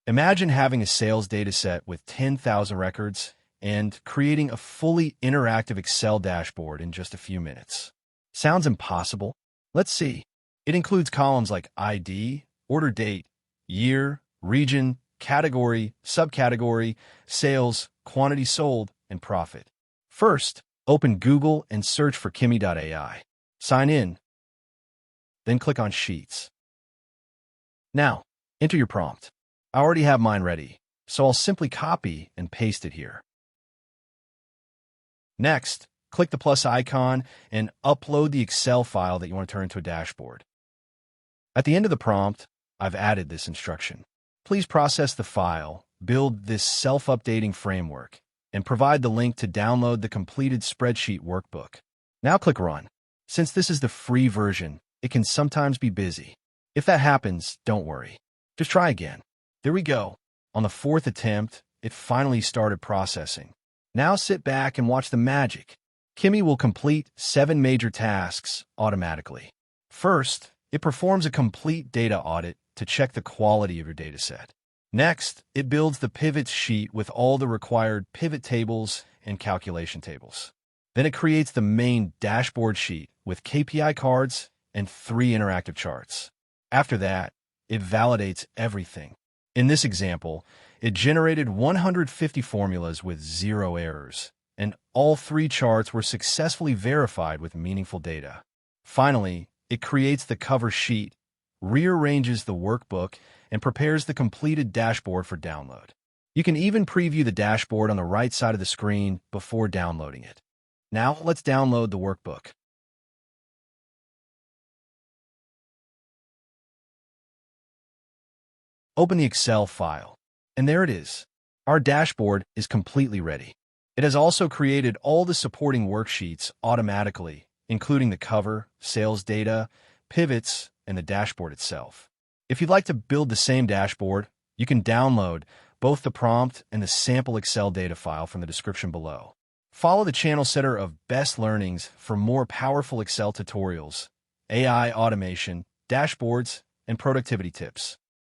Imagine having a sales data set with 10,000 records and creating a fully interactive Excel dashboard in just a few minutes. Sounds impossible? Let's see. It includes columns like ID, order date, year, region, category, subcategory, sales, quantity sold, and profit. First, open Google and search for Kimi AI. Sign in, then click on Sheets. Now, enter your prompt. I already have mine ready, so I'll simply copy and paste it here. Next, click the plus icon and upload the Excel file that you want to turn into a dashboard. At the end of the prompt, I've added this instruction. Please process the file, build this self-updating framework, and provide the link to download the completed spreadsheet workbook. Now click Run. Since this is the free version, it can sometimes be busy. If that happens, don't worry. Just try again. There we go. On the fourth attempt, it finally started processing. Now sit back and watch the magic. Kimi will complete 7 major tasks automatically. First, it performs a complete data audit to check the quality of your dataset. Next, it builds the pivots sheet with all the required pivot tables and calculation tables. Then it creates the main dashboard sheet with KPI cards and 3 interactive charts. After that, it validates everything. In this example, it generated 150 formulas with 0 errors, and all 3 charts were successfully verified with meaningful data. Finally, it creates the cover sheet, rearranges the workbook, and prepares the completed dashboard for download. You can even preview the dashboard on the right side of the screen before downloading it. Now, let's download the workbook. Open the Excel file, and there it is. Our dashboard is completely ready. It has also created all the supporting worksheets automatically, including the cover, sales data, pivots, and the dashboard itself. If you'd like to build the same dashboard, you can download both the prompt and the sample Excel data file from the description below. Follow the channel setter of Best Learnings for more powerful Excel tutorials, AI automation, dashboards, and productivity tips.